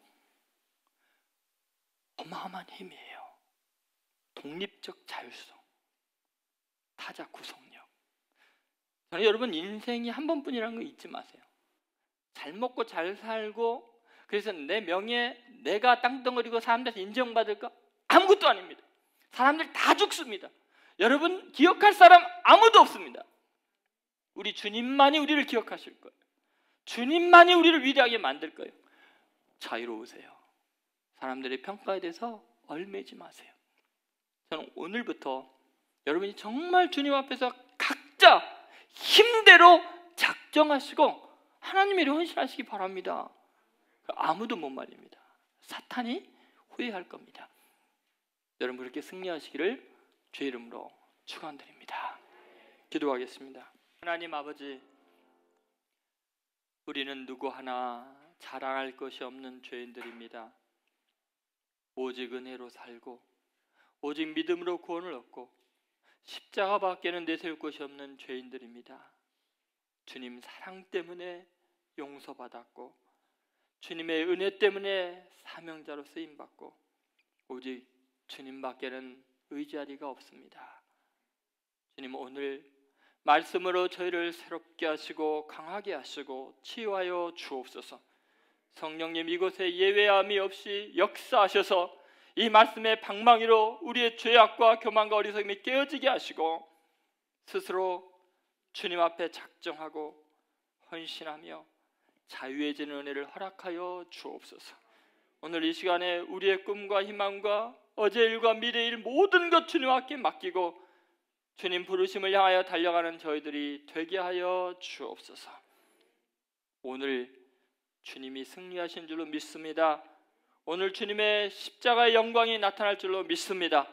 Speaker 1: 어마어마한 힘이에요. 독립적 자율성, 타자 구속력. 저는 여러분, 인생이 한 번뿐이라는 거 잊지 마세요. 잘 먹고 잘 살고 그래서 내 명예, 내가 땅덩어리고 사람들한테 인정받을까? 아무것도 아닙니다. 사람들 다 죽습니다. 여러분, 기억할 사람 아무도 없습니다. 우리 주님만이 우리를 기억하실 거예요. 주님만이 우리를 위대하게 만들 거예요. 자유로우세요. 사람들의 평가에 대해서 얽매이지 마세요. 저는 오늘부터 여러분이 정말 주님 앞에서 각자 힘대로 작정하시고 하나님의 일에 헌신하시기 바랍니다. 아무도 못 말립니다. 사탄이 후회할 겁니다. 여러분, 그렇게 승리하시기를 주의 이름으로 축원드립니다. 기도하겠습니다. 하나님 아버지, 우리는 누구 하나 자랑할 것이 없는 죄인들입니다. 오직 은혜로 살고 오직 믿음으로 구원을 얻고 십자가 밖에는 내세울 것이 없는 죄인들입니다. 주님 사랑 때문에 용서받았고 주님의 은혜 때문에 사명자로 쓰임받고 오직 주님 밖에는 의지할 이가 없습니다. 주님, 오늘 말씀으로 저희를 새롭게 하시고 강하게 하시고 치유하여 주옵소서. 성령님, 이곳에 예외함이 없이 역사하셔서 이 말씀의 방망이로 우리의 죄악과 교만과 어리석음이 깨어지게 하시고 스스로 주님 앞에 작정하고 헌신하며 자유해지는 은혜를 허락하여 주옵소서. 오늘 이 시간에 우리의 꿈과 희망과 어제 일과 미래 일 모든 것 주님 앞에 맡기고 주님 부르심을 향하여 달려가는 저희들이 되게 하여 주옵소서. 오늘 주님이 승리하신 줄로 믿습니다. 오늘 주님의 십자가의 영광이 나타날 줄로 믿습니다.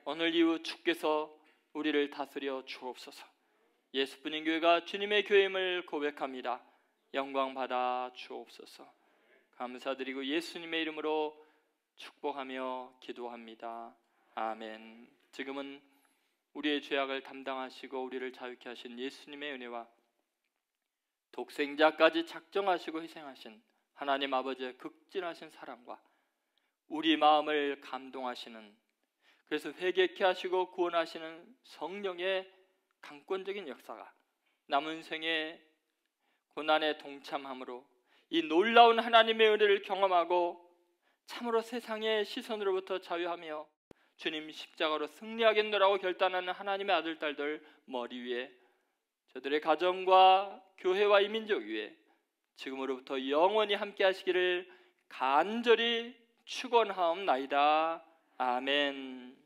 Speaker 1: 오늘 이후 주께서 우리를 다스려 주옵소서. 예수뿐인 교회가 주님의 교회임을 고백합니다. 영광 받아 주옵소서. 감사드리고 예수님의 이름으로 축복하며 기도합니다. 아멘. 지금은 우리의 죄악을 담당하시고 우리를 자유케 하신 예수님의 은혜와 독생자까지 작정하시고 희생하신 하나님 아버지의 극진하신 사랑과 우리 마음을 감동하시는, 그래서 회개케 하시고 구원하시는 성령의 강권적인 역사가 남은 생의 고난에 동참함으로 이 놀라운 하나님의 은혜를 경험하고 참으로 세상의 시선으로부터 자유하며 주님 십자가로 승리하겠노라고 결단하는 하나님의 아들 딸들 머리 위에, 저들의 가정과 교회와 이 민족 위에 지금으로부터 영원히 함께 하시기를 간절히 축원하옵나이다. 아멘.